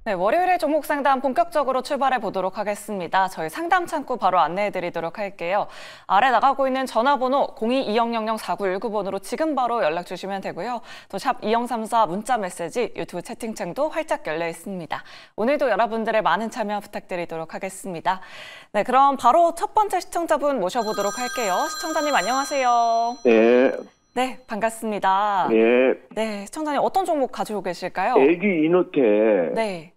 네, 월요일에 종목 상담 본격적으로 출발해 보도록 하겠습니다. 저희 상담 창구 바로 안내해 드리도록 할게요. 아래 나가고 있는 전화번호 02-2000-4919번으로 지금 바로 연락 주시면 되고요. 또 샵 2034 문자 메시지, 유튜브 채팅창도 활짝 열려 있습니다. 오늘도 여러분들의 많은 참여 부탁드리도록 하겠습니다. 네, 그럼 바로 첫 번째 시청자분 모셔보도록 할게요. 시청자님 안녕하세요. 네. 네, 반갑습니다. 예. 네, 시청자님 어떤 종목 가지고 계실까요? 애기 이노텍 네.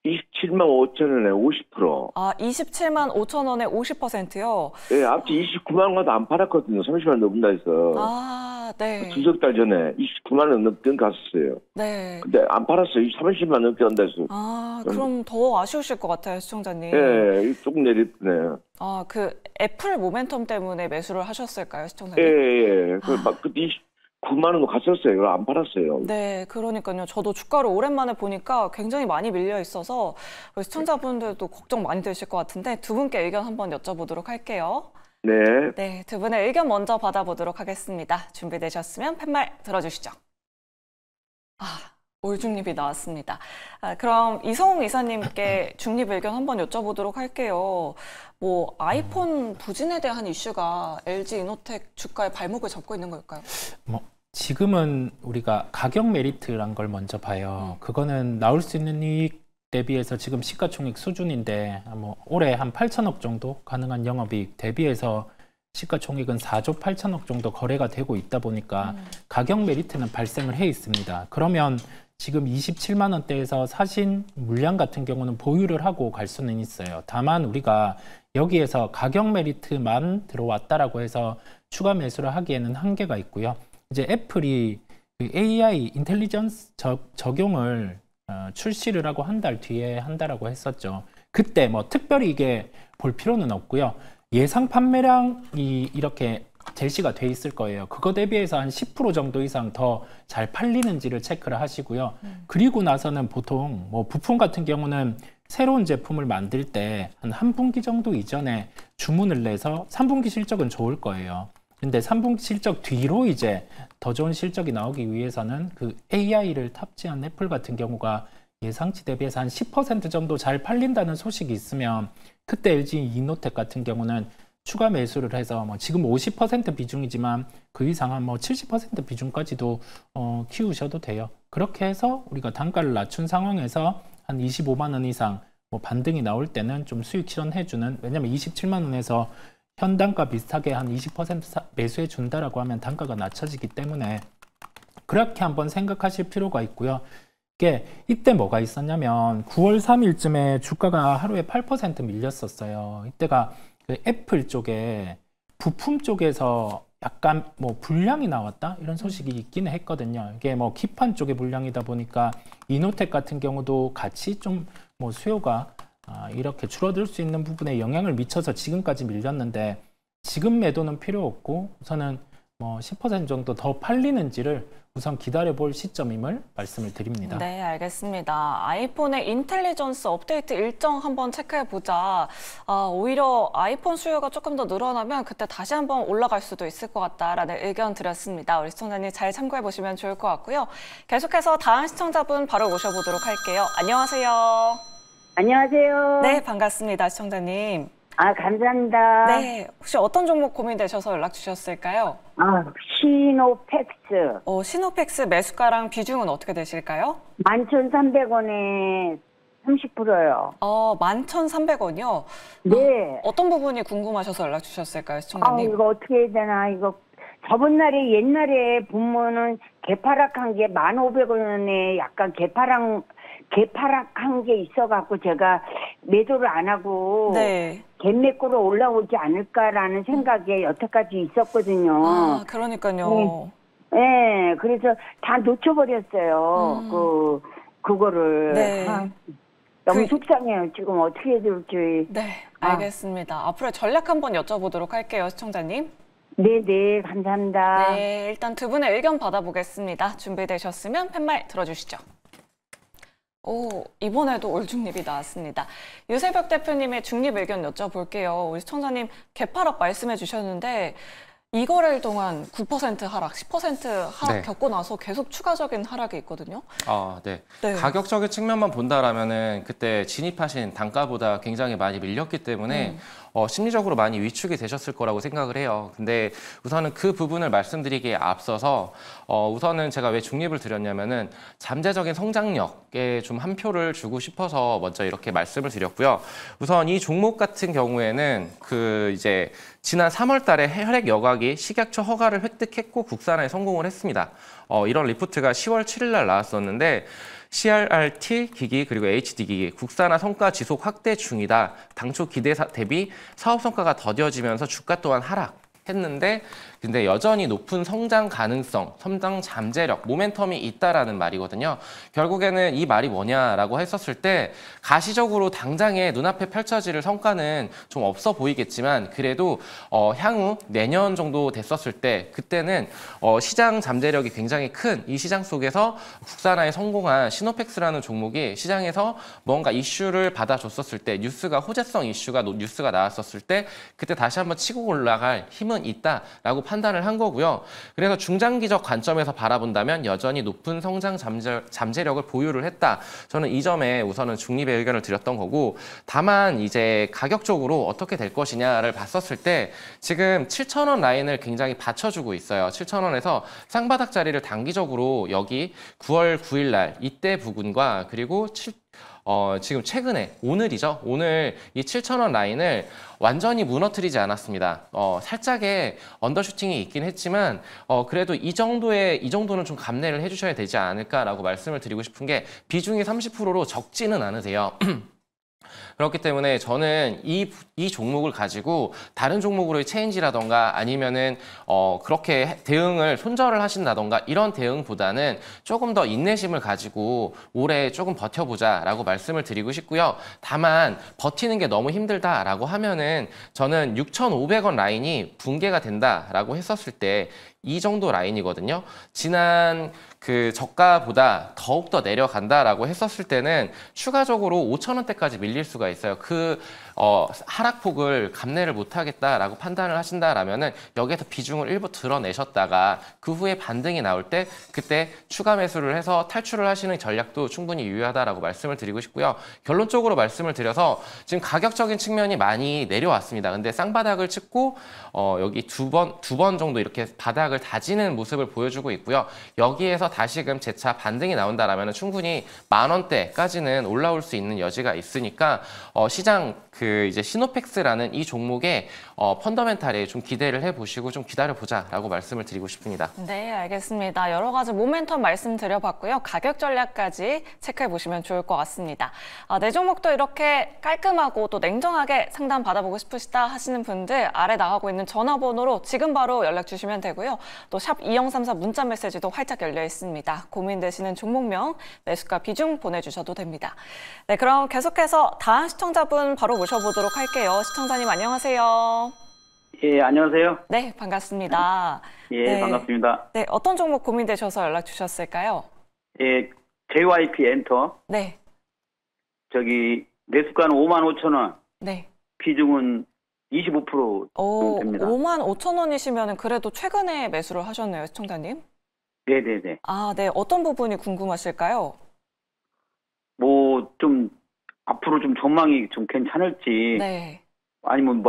27만 5천 원에 50%. 아, 27만 5천 원에 50%요? 예, 앞뒤 29만 원 가도 안 팔았거든요. 30만 원 넘는다 해서. 아, 네. 두석 달 전에 29만 원 넘게 갔었어요. 네. 근데 안 팔았어요. 30만 원 넘게 한다 해서. 아, 그럼 더 아쉬우실 것 같아요, 시청자님. 예, 조금 내렸네. 아, 그 애플 모멘텀 때문에 매수를 하셨을까요, 시청자님? 예. 그때 29만 원도 갔었어요. 그걸 안 팔았어요. 네, 그러니까요. 저도 주가를 오랜만에 보니까 굉장히 많이 밀려 있어서 시청자분들도 걱정 많이 되실 것 같은데 두 분께 의견 한번 여쭤보도록 할게요. 네. 네, 두 분의 의견 먼저 받아보도록 하겠습니다. 준비되셨으면 팻말 들어주시죠. 아, 올중립이 나왔습니다. 그럼 이성웅 이사님께 중립 의견 한번 여쭤보도록 할게요. 뭐 아이폰 부진에 대한 이슈가 LG 이노텍 주가에 발목을 잡고 있는 걸까요? 지금은 우리가 가격 메리트란 걸 먼저 봐요. 그거는 나올 수 있는 이익 대비해서 지금 시가총액 수준인데 올해 한 8천억 정도 가능한 영업이익 대비해서 시가총액은 4조 8천억 정도 거래가 되고 있다 보니까 가격 메리트는 발생을 해 있습니다. 그러면 지금 27만 원대에서 사신 물량 같은 경우는 보유를 하고 갈 수는 있어요. 다만 우리가 여기에서 가격 메리트만 들어왔다라고 해서 추가 매수를 하기에는 한계가 있고요. 이제 애플이 AI 인텔리전스 적용을 출시를 하고 한 달 뒤에 한다라고 했었죠. 그때 특별히 이게 볼 필요는 없고요. 예상 판매량이 이렇게 제시가 돼 있을 거예요. 그거 대비해서 한 10% 정도 이상 더 잘 팔리는지를 체크를 하시고요. 그리고 나서는 보통 부품 같은 경우는 새로운 제품을 만들 때 한 분기 정도 이전에 주문을 내서 3분기 실적은 좋을 거예요. 근데 3분기 실적 뒤로 이제 더 좋은 실적이 나오기 위해서는 그 AI를 탑재한 애플 같은 경우가 예상치 대비해서 한 10% 정도 잘 팔린다는 소식이 있으면 그때 LG 이노텍 같은 경우는 추가 매수를 해서 지금 50% 비중이지만 그 이상 한 70% 비중까지도 키우셔도 돼요. 그렇게 해서 우리가 단가를 낮춘 상황에서 한 25만 원 이상 반등이 나올 때는 좀 수익 실현해주는, 왜냐면 27만 원에서 현 단가 비슷하게 한 20% 매수해 준다라고 하면 단가가 낮춰지기 때문에 그렇게 한번 생각하실 필요가 있고요. 이때 뭐가 있었냐면 9월 3일쯤에 주가가 하루에 8% 밀렸었어요. 이때가 그 애플 쪽에 부품 쪽에서 약간 불량이 나왔다 이런 소식이 있기는 했거든요. 이게 기판 쪽의 불량이다 보니까 이노텍 같은 경우도 같이 좀 수요가 이렇게 줄어들 수 있는 부분에 영향을 미쳐서 지금까지 밀렸는데, 지금 매도는 필요 없고 우선은 10% 정도 더 팔리는지를 우선 기다려볼 시점임을 말씀을 드립니다. 네, 알겠습니다. 아이폰의 인텔리전스 업데이트 일정 한번 체크해보자. 오히려 아이폰 수요가 조금 더 늘어나면 그때 다시 한번 올라갈 수도 있을 것 같다라는 의견 드렸습니다. 우리 시청자님 잘 참고해보시면 좋을 것 같고요. 계속해서 다음 시청자분 바로 모셔보도록 할게요. 안녕하세요. 안녕하세요. 네, 반갑습니다. 시청자님. 감사합니다. 네, 혹시 어떤 종목 고민되셔서 연락 주셨을까요? 시노팩스. 시노팩스 매수가랑 비중은 어떻게 되실까요? 11,300원에 30%요. 11,300원이요? 네. 어떤 부분이 궁금하셔서 연락 주셨을까요, 시청자님? 이거 어떻게 해야 되나, 저번 날에 옛날에 보면은 개파락한 게 1,500원에 약간 개파락한 게 있어갖고 제가 매도를 안 하고 네. 갭매꾸로 올라오지 않을까라는 생각에 여태까지 있었거든요. 그러니까요. 네, 그래서 다 놓쳐버렸어요. 그거를. 네. 너무 속상해요. 지금 어떻게 해야 될지. 네, 알겠습니다. 앞으로 전략 한번 여쭤보도록 할게요, 시청자님. 네, 감사합니다. 네, 일단 두 분의 의견 받아보겠습니다. 준비되셨으면 팻말 들어주시죠. 이번에도 올중립이 나왔습니다. 유세벽 대표님의 중립 의견 여쭤볼게요. 우리 시청자님 개파락 말씀해 주셨는데 이거래일 동안 9% 하락, 10% 하락 네. 겪고 나서 계속 추가적인 하락이 있거든요. 네. 네. 가격적인 측면만 본다라면은 그때 진입하신 단가보다 굉장히 많이 밀렸기 때문에 심리적으로 많이 위축이 되셨을 거라고 생각을 해요. 근데 우선은 그 부분을 말씀드리기에 앞서서 우선은 제가 왜 중립을 드렸냐면은 잠재적인 성장력에 좀 한 표를 주고 싶어서 먼저 이렇게 말씀을 드렸고요. 우선 이 종목 같은 경우에는 이제 지난 3월 달에 혈액 여과기 식약처 허가를 획득했고 국산화에 성공을 했습니다. 이런 리포트가 10월 7일 날 나왔었는데 CRRT 기기 그리고 HD 기기 국산화 성과 지속 확대 중이다. 당초 기대 대비 사업 성과가 더뎌지면서 주가 또한 하락했는데 근데 여전히 높은 성장 가능성, 성장 잠재력, 모멘텀이 있다라는 말이거든요. 결국에는 이 말이 뭐냐라고 했었을 때 가시적으로 당장에 눈앞에 펼쳐질 성과는 좀 없어 보이겠지만 그래도 향후 내년 정도 됐었을 때 그때는 시장 잠재력이 굉장히 큰 이 시장 속에서 국산화에 성공한 시노펙스라는 종목이 시장에서 뭔가 이슈를 받아줬었을 때 호재성 뉴스가 나왔었을 때 그때 다시 한번 치고 올라갈 힘은 있다라고 판단을 한 거고요. 그래서 중장기적 관점에서 바라본다면 여전히 높은 성장 잠재력을 보유를 했다. 저는 이 점에 우선은 중립의 의견을 드렸던 거고 다만 이제 가격적으로 어떻게 될 것이냐를 봤었을 때 지금 7,000원 라인을 굉장히 받쳐주고 있어요. 7,000원에서 쌍바닥 자리를 단기적으로 여기 9월 9일 날 이때 부근과 그리고 지금 최근에 오늘이죠. 오늘 이 7,000원 라인을 완전히 무너뜨리지 않았습니다. 살짝의 언더슈팅이 있긴 했지만 그래도 이 정도는 좀 감내를 해주셔야 되지 않을까라고 말씀을 드리고 싶은 게 비중이 30%로 적지는 않으세요. 그렇기 때문에 저는 이 종목을 가지고 다른 종목으로의 체인지라던가 아니면은 그렇게 대응을 손절을 하신다던가 이런 대응보다는 조금 더 인내심을 가지고 올해 조금 버텨보자라고 말씀을 드리고 싶고요. 다만 버티는 게 너무 힘들다라고 하면은 저는 6,500원 라인이 붕괴가 된다라고 했었을 때 이 정도 라인이거든요. 지난 그 저가보다 더욱더 내려간다라고 했었을 때는 추가적으로 5,000원대까지 밀릴 수가 있어요. 하락폭을 감내를 못하겠다라고 판단을 하신다라면은 여기에서 비중을 일부 드러내셨다가 그 후에 반등이 나올 때 그때 추가 매수를 해서 탈출을 하시는 전략도 충분히 유효하다라고 말씀을 드리고 싶고요. 결론적으로 말씀을 드려서 지금 가격적인 측면이 많이 내려왔습니다. 근데 쌍바닥을 찍고 여기 두 번 정도 이렇게 바닥을 다지는 모습을 보여주고 있고요. 여기에서 다시금 재차 반등이 나온다라면 충분히 10,000원대까지는 올라올 수 있는 여지가 있으니까 시장 이제 시노펙스라는 이 종목의 펀더멘탈에 좀 기대를 해보시고 좀 기다려보자라고 말씀을 드리고 싶습니다. 네, 알겠습니다. 여러 가지 모멘텀 말씀드려봤고요. 가격 전략까지 체크해보시면 좋을 것 같습니다. 내 종목도 이렇게 깔끔하고 또 냉정하게 상담 받아보고 싶으시다 하시는 분들 아래 나가고 있는 전화번호로 지금 바로 연락 주시면 되고요. 또 샵 2034 문자 메시지도 활짝 열려 있습니다. 고민되시는 종목명, 매수가 비중 보내주셔도 됩니다. 네, 그럼 계속해서 다음 시청자분 바로 모셔보도록 할게요. 시청자님 안녕하세요. 예, 안녕하세요. 네, 반갑습니다. 예, 네. 반갑습니다. 네, 어떤 종목 고민되셔서 연락 주셨을까요? 예, JYP 엔터. 네. 매수가는 55,000원. 네. 비중은 25% 됩니다. 55,000원이시면 그래도 최근에 매수를 하셨네요, 시청자님. 네네네. 네. 어떤 부분이 궁금하실까요? 좀, 앞으로 좀 전망이 좀 괜찮을지. 네. 아니면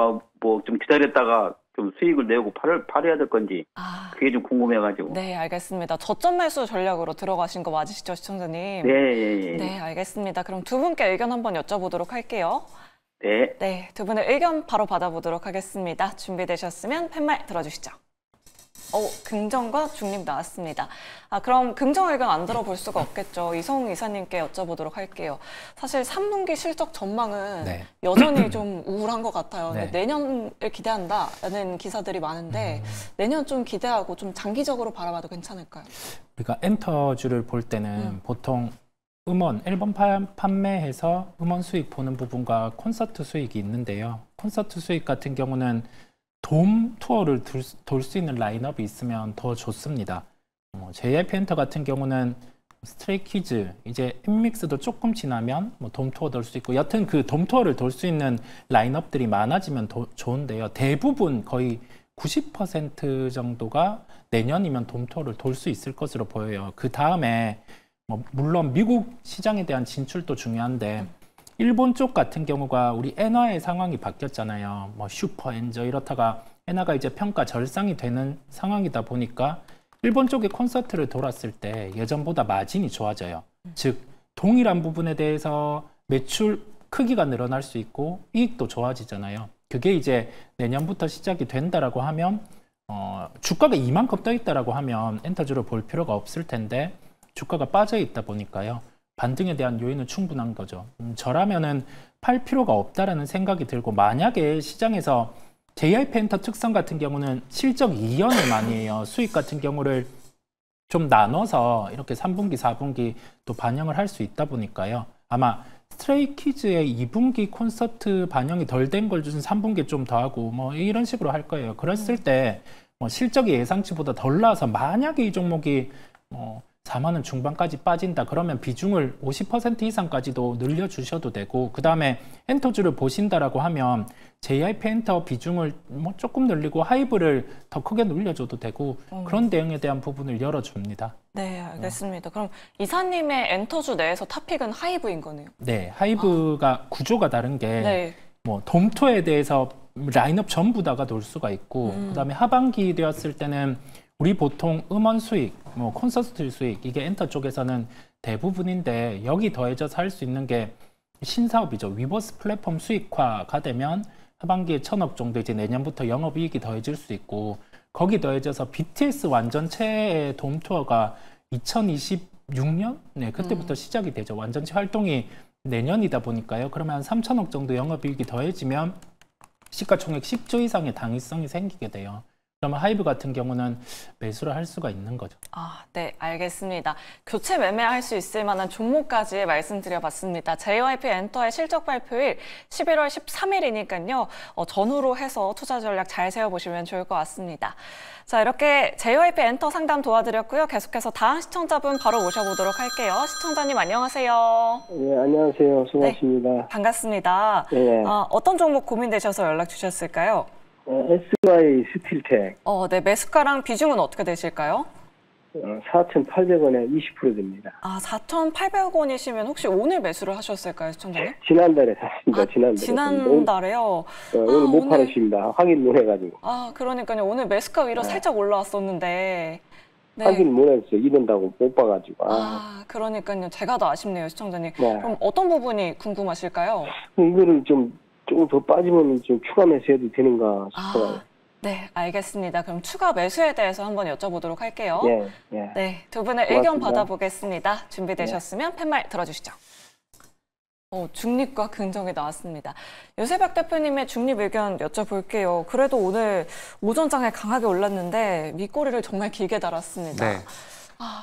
좀 기다렸다가 좀 수익을 내고 팔아야 될 건지. 그게 좀 궁금해가지고. 네, 알겠습니다. 저점 매수 전략으로 들어가신 거 맞으시죠, 시청자님? 네, 예. 네, 알겠습니다. 그럼 두 분께 의견 한번 여쭤보도록 할게요. 네. 네, 두 분의 의견 바로 받아보도록 하겠습니다. 준비되셨으면 팻말 들어주시죠. 긍정과 중립 나왔습니다. 그럼 긍정 의견 안 들어볼 수가 없겠죠. 이성웅 이사님께 여쭤보도록 할게요. 사실 3분기 실적 전망은 네. 여전히 좀 우울한 것 같아요. 네. 내년을 기대한다라는 기사들이 많은데 내년 좀 기대하고 좀 장기적으로 바라봐도 괜찮을까요? 우리가 엔터주를 볼 때는 보통 앨범 판매해서 음원 수익 보는 부분과 콘서트 수익이 있는데요. 콘서트 수익 같은 경우는 돔 투어를 돌 수 있는 라인업이 있으면 더 좋습니다. JYP 엔터 같은 경우는 스트레이키즈, 이제 엠믹스도 조금 지나면 돔 투어 돌 수 있고 여튼 그 돔 투어를 돌 수 있는 라인업들이 많아지면 더 좋은데요. 대부분 거의 90% 정도가 내년이면 돔토를 돌 수 있을 것으로 보여요. 그 다음에 뭐 물론 미국 시장에 대한 진출도 중요한데 일본 쪽 같은 경우가 우리 엔화의 상황이 바뀌었잖아요. 뭐 슈퍼엔저 이렇다가 엔화가 이제 평가 절상이 되는 상황이다 보니까 일본 쪽에 콘서트를 돌았을 때 예전보다 마진이 좋아져요. 즉 동일한 부분에 대해서 매출 크기가 늘어날 수 있고 이익도 좋아지잖아요. 그게 이제 내년부터 시작이 된다라고 하면 주가가 이만큼 떠 있다라고 하면 엔터주를 볼 필요가 없을 텐데 주가가 빠져 있다 보니까요. 반등에 대한 요인은 충분한 거죠. 저라면은 팔 필요가 없다라는 생각이 들고 만약에 시장에서 JYP 엔터 특성 같은 경우는 실적 이연을 많이 해요. 수익 같은 경우를 좀 나눠서 이렇게 3분기, 4분기 또 반영을 할 수 있다 보니까요. 아마 스트레이키즈의 2분기 콘서트 반영이 덜 된 걸 준 3분기에 좀 더 하고 뭐 이런 식으로 할 거예요. 그랬을 때 뭐 실적이 예상치보다 덜 나와서 만약에 이 종목이 4만 원 중반까지 빠진다 그러면 비중을 50% 이상까지도 늘려주셔도 되고 그 다음에 엔터주를 보신다라고 하면 JYP 엔터 비중을 뭐 조금 늘리고 하이브를 더 크게 늘려줘도 되고 그런 대응에 대한 부분을 열어줍니다. 네, 알겠습니다. 그럼 이사님의 엔터주 내에서 탑픽은 하이브인 거네요. 네, 하이브가 구조가 다른 게 네. 뭐 돔토에 대해서 라인업 전부 다가 돌 수가 있고 그다음에 하반기 되었을 때는 우리 보통 음원 수익, 뭐 콘서트 수익 이게 엔터 쪽에서는 대부분인데 여기 더해져서 할 수 있는 게 신사업이죠. 위버스 플랫폼 수익화가 되면 하반기에 1,000억 정도 이제 내년부터 영업이익이 더해질 수 있고 거기 더해져서 BTS 완전체의 돔투어가 2026년? 네, 그때부터 시작이 되죠. 완전체 활동이 내년이다 보니까요. 그러면 한 3,000억 정도 영업이익이 더해지면 시가총액 10조 이상의 당위성이 생기게 돼요. 그러면 하이브 같은 경우는 매수를 할 수가 있는 거죠. 아, 네, 알겠습니다. 교체 매매할 수 있을 만한 종목까지 말씀드려봤습니다. JYP 엔터의 실적 발표일 11월 13일이니까요. 전후로 해서 투자 전략 잘 세워보시면 좋을 것 같습니다. 자, 이렇게 JYP 엔터 상담 도와드렸고요. 계속해서 다음 시청자분 바로 모셔보도록 할게요. 시청자님 안녕하세요. 네, 안녕하세요. 수고하십니다. 네, 반갑습니다. 네. 어떤 종목 고민되셔서 연락 주셨을까요? SY 스틸텍. 네, 매수가랑 비중은 어떻게 되실까요? 4,800원에 20% 됩니다. 아, 4,800원이시면 혹시 오늘 매수를 하셨을까요, 시청자님? 지난달에 샀습니다. 지난달에요? 오늘 못 팔았습니다. 확인 못 해가지고. 아, 그러니까요. 오늘 매수가 위로 살짝 올라왔었는데. 네. 확인 못 했어요. 이런다고 못 봐가지고. 그러니까요. 제가 더 아쉽네요, 시청자님. 네. 그럼 어떤 부분이 궁금하실까요? 이거를 조금 더 빠지면 좀 추가 매수해도 되는가 싶어요. 네, 알겠습니다. 그럼 추가 매수에 대해서 한번 여쭤보도록 할게요. 네. 네, 두 분의 의견 받아보겠습니다. 준비되셨으면 팻말 들어주시죠. 중립과 긍정이 나왔습니다. 유세박 대표님의 중립 의견 여쭤볼게요. 그래도 오늘 오전장에 강하게 올랐는데 밑꼬리를 정말 길게 달았습니다. 네.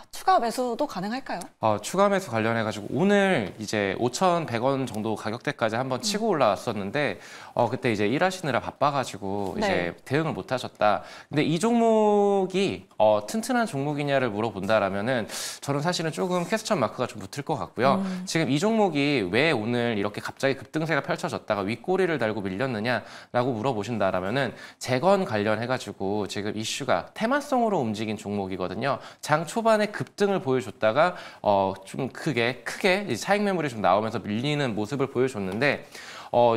추가 매수도 가능할까요? 추가 매수 관련해가지고 오늘 이제 5,100원 정도 가격대까지 한번 치고 올라왔었는데 그때 이제 일하시느라 바빠가지고 네. 이제 대응을 못 하셨다. 근데 이 종목이 튼튼한 종목이냐를 물어본다라면은 저는 사실은 조금 퀘스천 마크가 좀 붙을 것 같고요. 지금 이 종목이 왜 오늘 이렇게 갑자기 급등세가 펼쳐졌다가 윗꼬리를 달고 밀렸느냐라고 물어보신다라면은 재건 관련해가지고 지금 이슈가 테마성으로 움직인 종목이거든요. 장 초반에 급등을 보여줬다가 좀 크게 차익 매물이 좀 나오면서 밀리는 모습을 보여줬는데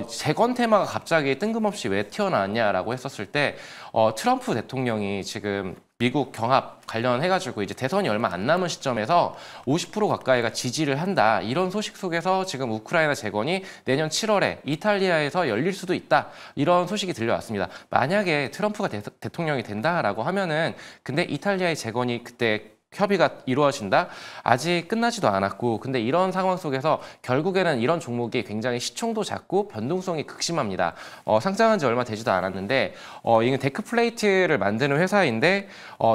재건 테마가 갑자기 뜬금없이 왜 튀어나왔냐라고 했었을 때 트럼프 대통령이 지금 미국 경합 관련해가지고 이제 대선이 얼마 안 남은 시점에서 50% 가까이가 지지를 한다. 이런 소식 속에서 지금 우크라이나 재건이 내년 7월에 이탈리아에서 열릴 수도 있다. 이런 소식이 들려왔습니다. 만약에 트럼프가 대통령이 된다라고 하면은 근데 이탈리아의 재건이 그때 협의가 이루어진다? 아직 끝나지도 않았고 근데 이런 상황 속에서 결국에는 이런 종목이 굉장히 시총도 작고 변동성이 극심합니다. 상장한 지 얼마 되지도 않았는데 이게 데크플레이트를 만드는 회사인데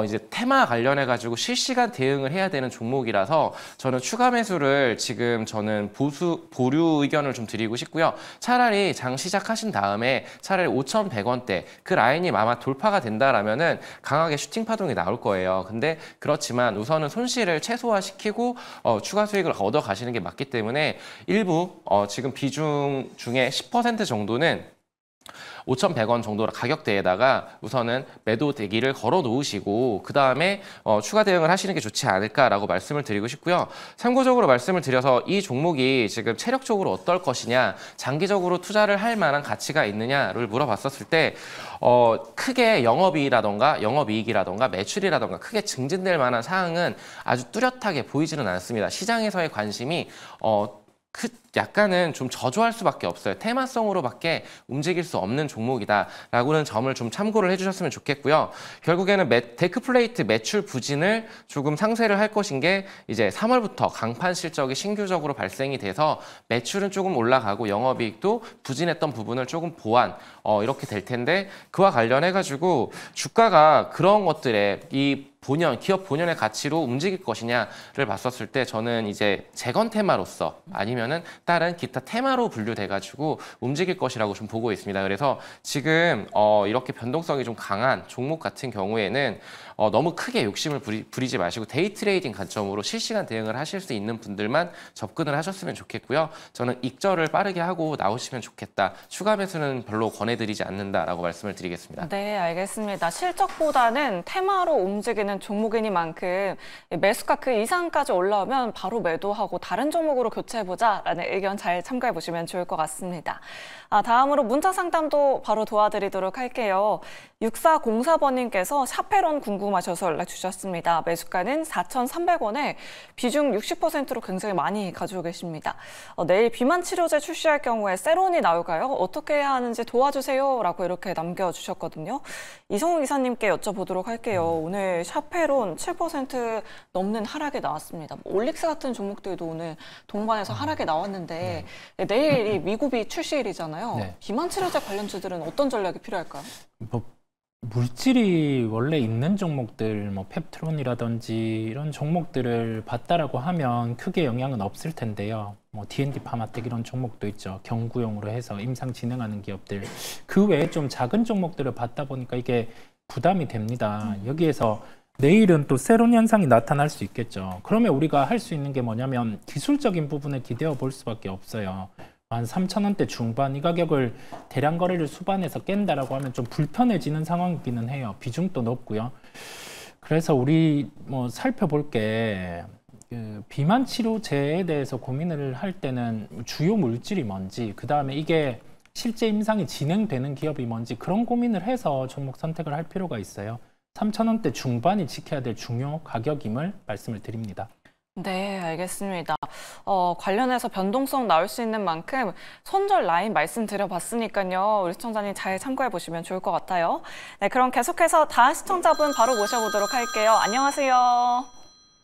이제 테마 관련해가지고 실시간 대응을 해야 되는 종목이라서 저는 추가 매수를 지금 저는 보류 의견을 좀 드리고 싶고요. 차라리 장 시작하신 다음에 차라리 5,100원대 그 라인이 아마 돌파가 된다라면은 강하게 슈팅 파동이 나올 거예요. 근데 그렇지만 우선은 손실을 최소화시키고 추가 수익을 얻어 가시는 게 맞기 때문에 일부 지금 비중 중에 10% 정도는 5,100원 정도 가격대에다가 우선은 매도 대기를 걸어 놓으시고 그 다음에 추가 대응을 하시는 게 좋지 않을까라고 말씀을 드리고 싶고요. 참고적으로 말씀을 드려서 이 종목이 지금 체력적으로 어떨 것이냐, 장기적으로 투자를 할 만한 가치가 있느냐를 물어봤었을 때 크게 영업이익이라던가 매출이라던가 크게 증진될 만한 사항은 아주 뚜렷하게 보이지는 않습니다. 시장에서의 관심이 약간은 좀 저조할 수밖에 없어요. 테마성으로밖에 움직일 수 없는 종목이다라고는 점을 좀 참고를 해주셨으면 좋겠고요. 결국에는 데크플레이트 매출 부진을 조금 상쇄를 할 것인 게 이제 3월부터 강판 실적이 신규적으로 발생이 돼서 매출은 조금 올라가고 영업이익도 부진했던 부분을 조금 보완 이렇게 될 텐데 그와 관련해가지고 주가가 그런 것들에 기업 본연의 가치로 움직일 것이냐를 봤었을 때 저는 이제 재건 테마로서 아니면은 다른 기타 테마로 분류돼가지고 움직일 것이라고 좀 보고 있습니다. 그래서 지금 이렇게 변동성이 좀 강한 종목 같은 경우에는 너무 크게 욕심을 부리지 마시고 데이 트레이딩 관점으로 실시간 대응을 하실 수 있는 분들만 접근을 하셨으면 좋겠고요. 저는 익절을 빠르게 하고 나오시면 좋겠다. 추가 매수는 별로 권해드리지 않는다라고 말씀을 드리겠습니다. 네, 알겠습니다. 실적보다는 테마로 움직이는 종목이니만큼 매수가 그 이상까지 올라오면 바로 매도하고 다른 종목으로 교체해보자라는 의견 잘 참고해 보시면 좋을 것 같습니다. 다음으로 문자 상담도 바로 도와드리도록 할게요. 6404번님께서 샤페론 궁금하셔서 연락 주셨습니다. 매수가는 4,300원에 비중 60%로 굉장히 많이 가지고 계십니다. 내일 비만 치료제 출시할 경우에 세론이 나올까요? 어떻게 해야 하는지 도와주세요 라고 이렇게 남겨주셨거든요. 이성우 기사님께 여쭤보도록 할게요. 오늘 샤페론 7% 넘는 하락이 나왔습니다. 올릭스 같은 종목들도 오늘 동반해서 하락이 나왔는데 내일이 미국이 출시일이잖아요. 네. 비만 치료제 관련주들은 어떤 전략이 필요할까요? 물질이 원래 있는 종목들, 펩트론이라든지 이런 종목들을 봤다라고 하면 크게 영향은 없을 텐데요. D&D 파마텍 이런 종목도 있죠. 경구용으로 해서 임상 진행하는 기업들. 그 외에 좀 작은 종목들을 봤다 보니까 이게 부담이 됩니다. 여기에서 내일은 또 새로운 현상이 나타날 수 있겠죠. 그러면 우리가 할 수 있는 게 뭐냐면 기술적인 부분에 기대어 볼 수밖에 없어요. 한 3,000원대 중반 이 가격을 대량 거래를 수반해서 깬다라고 하면 좀 불편해지는 상황이기는 해요. 비중도 높고요. 그래서 우리 살펴볼 게 비만 치료제에 대해서 고민을 할 때는 주요 물질이 뭔지, 그 다음에 이게 실제 임상이 진행되는 기업이 뭔지 그런 고민을 해서 종목 선택을 할 필요가 있어요. 3,000원대 중반이 지켜야 될 중요 가격임을 말씀을 드립니다. 네, 알겠습니다. 관련해서 변동성 나올 수 있는 만큼 손절 라인 말씀드려봤으니까요. 우리 시청자님 잘 참고해 보시면 좋을 것 같아요. 네, 그럼 계속해서 다음 시청자분 바로 모셔보도록 할게요. 안녕하세요.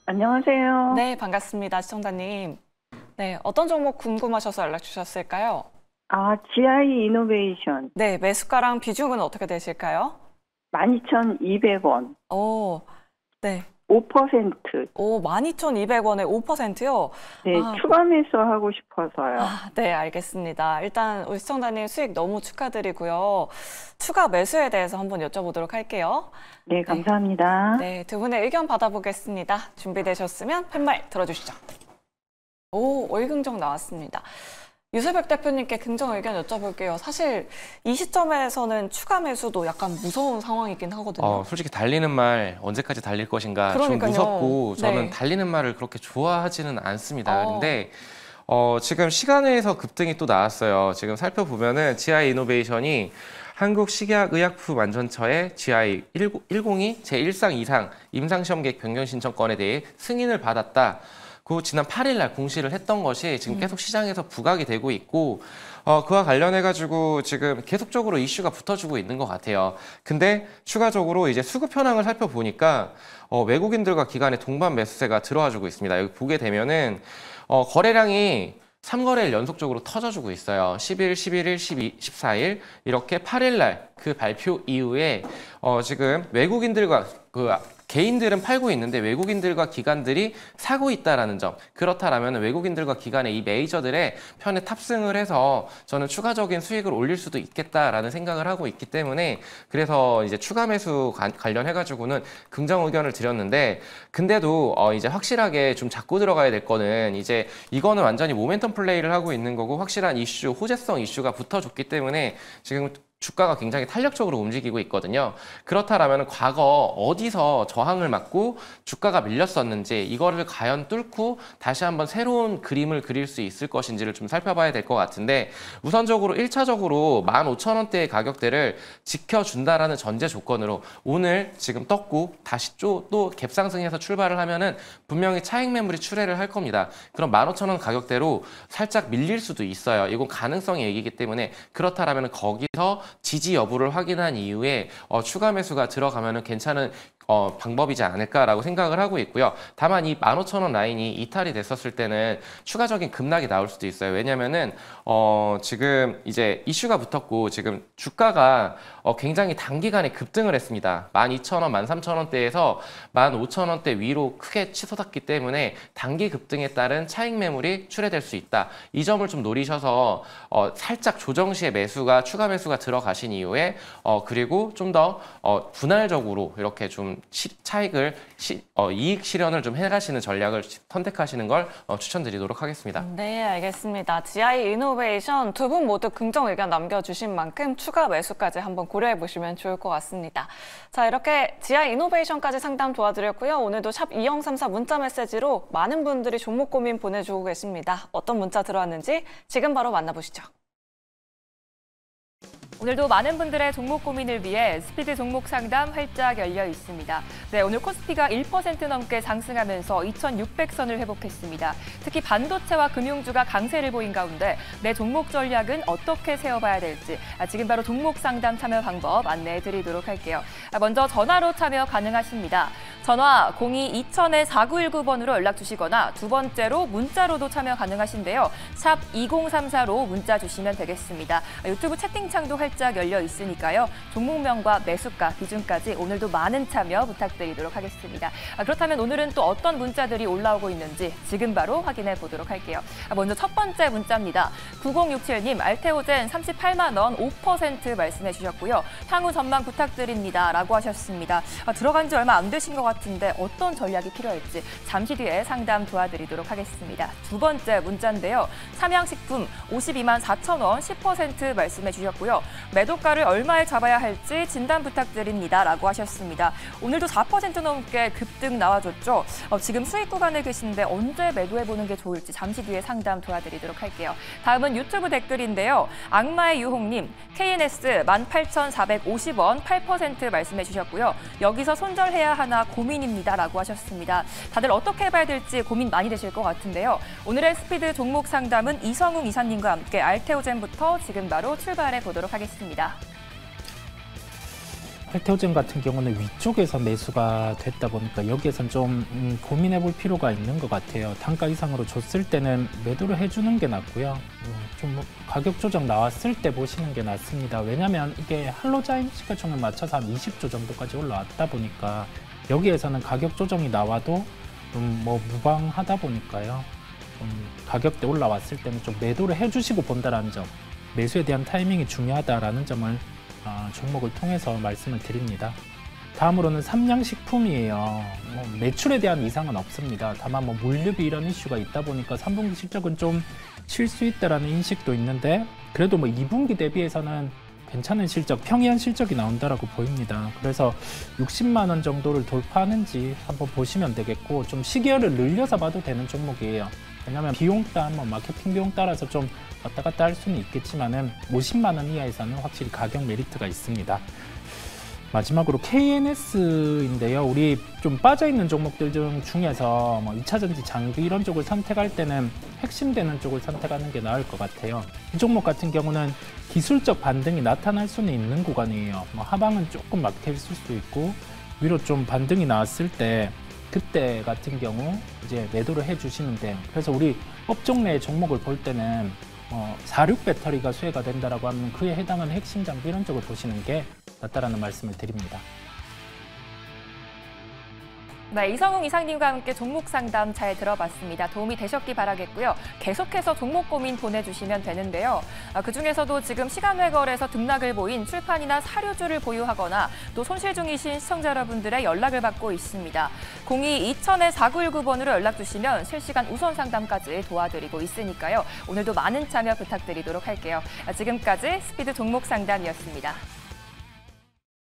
안녕하세요. 네, 반갑습니다. 시청자님. 네, 어떤 종목 궁금하셔서 연락 주셨을까요? GI 이노베이션. 네, 매수가랑 비중은 어떻게 되실까요? 12,200원. 네. 5%. 12,200원에 5%요? 네, 추가 매수하고 싶어서요. 네, 알겠습니다. 일단 우리 시청자님 수익 너무 축하드리고요. 추가 매수에 대해서 한번 여쭤보도록 할게요. 네, 감사합니다. 네, 두 분의 의견 받아보겠습니다. 준비되셨으면 팻말 들어주시죠. 월긍정 나왔습니다. 유세백 대표님께 긍정 의견 여쭤볼게요. 사실 이 시점에서는 추가 매수도 약간 무서운 상황이긴 하거든요. 솔직히 달리는 말 언제까지 달릴 것인가 그러니까요. 좀 무섭고 저는 네. 달리는 말을 그렇게 좋아하지는 않습니다. 그런데 지금 시간에서 급등이 또 나왔어요. 지금 살펴보면은 GI 이노베이션이 한국식약의약품안전처의 GI 102 제1상 이상 임상시험 계획 변경 신청건에 대해 승인을 받았다. 지난 8일 날 공시를 했던 것이 지금 계속 시장에서 부각이 되고 있고 그와 관련해가지고 지금 계속적으로 이슈가 붙어주고 있는 것 같아요. 근데 추가적으로 이제 수급 현황을 살펴보니까 외국인들과 기관의 동반 매수세가 들어와주고 있습니다. 여기 보게 되면은 거래량이 3거래일 연속적으로 터져주고 있어요. 10일, 11일, 12, 14일 이렇게 8일 날 그 발표 이후에 지금 외국인들과 개인들은 팔고 있는데 외국인들과 기관들이 사고 있다라는 점. 그렇다라면 외국인들과 기관의 이 메이저들의 편에 탑승을 해서 저는 추가적인 수익을 올릴 수도 있겠다라는 생각을 하고 있기 때문에 그래서 이제 추가 매수 관련해가지고는 긍정 의견을 드렸는데 근데도 이제 확실하게 좀 잡고 들어가야 될 거는 이제 이거는 완전히 모멘텀 플레이를 하고 있는 거고 확실한 이슈, 호재성 이슈가 붙어줬기 때문에 지금 주가가 굉장히 탄력적으로 움직이고 있거든요. 그렇다라면 과거 어디서 저항을 맞고 주가가 밀렸었는지 이거를 과연 뚫고 다시 한번 새로운 그림을 그릴 수 있을 것인지를 좀 살펴봐야 될 것 같은데, 우선적으로 1차적으로 15,000원대의 가격대를 지켜준다라는 전제 조건으로 오늘 지금 떴고 다시 또 갭상승해서 출발을 하면은 분명히 차익 매물이 출회를 할 겁니다. 그럼 15,000원 가격대로 살짝 밀릴 수도 있어요. 이건 가능성의 얘기이기 때문에, 그렇다라면 거기서 지지 여부를 확인한 이후에 추가 매수가 들어가면은 괜찮은 방법이지 않을까라고 생각을 하고 있고요. 다만 이 15,000원 라인이 이탈이 됐었을 때는 추가적인 급락이 나올 수도 있어요. 왜냐면은 지금 이제 이슈가 붙었고 지금 주가가 굉장히 단기간에 급등을 했습니다. 12,000원, 13,000원대에서 15,000원대 위로 크게 치솟았기 때문에 단기 급등에 따른 차익 매물이 출회될 수 있다. 이 점을 좀 노리셔서 살짝 조정 시에 매수가 추가 매수가 들어가신 이후에 그리고 좀 더 분할적으로 이렇게 좀 차익을 이익 실현을 좀 해가시는 전략을 선택하시는 걸 추천드리도록 하겠습니다. 네, 알겠습니다. GI 이노베이션 두 분 모두 긍정 의견 남겨주신 만큼 추가 매수까지 한번 고려해 보시면 좋을 것 같습니다. 자, 이렇게 GI 이노베이션까지 상담 도와드렸고요. 오늘도 샵 2034 문자 메시지로 많은 분들이 종목 고민 보내주고 계십니다. 어떤 문자 들어왔는지 지금 바로 만나보시죠. 오늘도 많은 분들의 종목 고민을 위해 스피드 종목 상담 활짝 열려 있습니다. 네, 오늘 코스피가 1% 넘게 상승하면서 2,600선을 회복했습니다. 특히 반도체와 금융주가 강세를 보인 가운데 내 종목 전략은 어떻게 세워봐야 될지 지금 바로 종목 상담 참여 방법 안내해 드리도록 할게요. 먼저 전화로 참여 가능하십니다. 전화 02-2000-4919번으로 연락 주시거나 두 번째로 문자로도 참여 가능하신데요. 샵 2034로 문자 주시면 되겠습니다. 유튜브 채팅창도 활짝 열려 있으니까요. 종목명과 매수가, 비중까지 오늘도 많은 참여 부탁드리도록 하겠습니다. 그렇다면 오늘은 또 어떤 문자들이 올라오고 있는지 지금 바로 확인해 보도록 할게요. 먼저 첫 번째 문자입니다. 9067님, 알테오젠 38만 원 5% 말씀해 주셨고요. 향후 전망 부탁드립니다. 라고 하셨습니다. 들어간 지 얼마 안 되신 것 같은데 어떤 전략이 필요할지 잠시 뒤에 상담 도와드리도록 하겠습니다. 두 번째 문자인데요. 삼양식품 52만 4천 원 10% 말씀해 주셨고요. 매도가를 얼마에 잡아야 할지 진단 부탁드립니다. 라고 하셨습니다. 오늘도 4% 넘게 급등 나와줬죠. 지금 수익 구간에 계신데 언제 매도해보는 게 좋을지 잠시 뒤에 상담 도와드리도록 할게요. 다음은 유튜브 댓글인데요. 악마의 유홍님, KNS 18,450원 8% 말씀해 주셨고요. 여기서 손절해야 하나 고민입니다. 라고 하셨습니다. 다들 어떻게 해봐야 될지 고민 많이 되실 것 같은데요. 오늘의 스피드 종목 상담은 이성웅 이사님과 함께 알테오젠부터 지금 바로 출발해 보도록 하겠습니다. 알테오젠 같은 경우는 위쪽에서 매수가 됐다 보니까 여기에선 좀 고민해 볼 필요가 있는 것 같아요. 단가 이상으로 줬을 때는 매도를 해주는 게 낫고요. 좀 가격 조정 나왔을 때 보시는 게 낫습니다. 왜냐하면 이게 할로자인 시가총액 맞춰서 한 20조 정도까지 올라왔다 보니까 여기에서는 가격 조정이 나와도 좀 무방하다 보니까요. 좀 가격대 올라왔을 때는 좀 매도를 해주시고 본다라는 점, 매수에 대한 타이밍이 중요하다라는 점을 종목을 통해서 말씀을 드립니다. 다음으로는 삼양식품이에요. 매출에 대한 이상은 없습니다. 다만 물류비 이런 이슈가 있다 보니까 3분기 실적은 좀 쉴 수 있다라는 인식도 있는데 그래도 2분기 대비해서는 괜찮은 실적, 평이한 실적이 나온다라고 보입니다. 그래서 60만 원 정도를 돌파하는지 한번 보시면 되겠고 좀 시기열을 늘려서 봐도 되는 종목이에요. 왜냐하면 비용 마케팅 비용 따라서 좀 왔다 갔다 할 수는 있겠지만은 50만 원 이하에서는 확실히 가격 메리트가 있습니다. 마지막으로 KNS인데요. 우리 좀 빠져있는 종목들 중에서 2차전지, 장비 이런 쪽을 선택할 때는 핵심되는 쪽을 선택하는 게 나을 것 같아요. 이 종목 같은 경우는 기술적 반등이 나타날 수는 있는 구간이에요. 하방은 조금 막혀 있을 수도 있고 위로 좀 반등이 나왔을 때 그때 같은 경우 이제 매도를 해주시는데, 그래서 우리 업종 내 종목을 볼 때는 46 배터리가 수혜가 된다라고 하면 그에 해당하는 핵심 장비 이런 쪽을 보시는 게 낫다라는 말씀을 드립니다. 네, 이성웅 이사님과 함께 종목 상담 잘 들어봤습니다. 도움이 되셨기 바라겠고요. 계속해서 종목 고민 보내주시면 되는데요. 그중에서도 지금 시간외거래에서 등락을 보인 출판이나 사료주를 보유하거나 또 손실 중이신 시청자 여러분들의 연락을 받고 있습니다. 02-2000-4919번으로 연락 주시면 실시간 우선 상담까지 도와드리고 있으니까요. 오늘도 많은 참여 부탁드리도록 할게요. 지금까지 스피드 종목 상담이었습니다.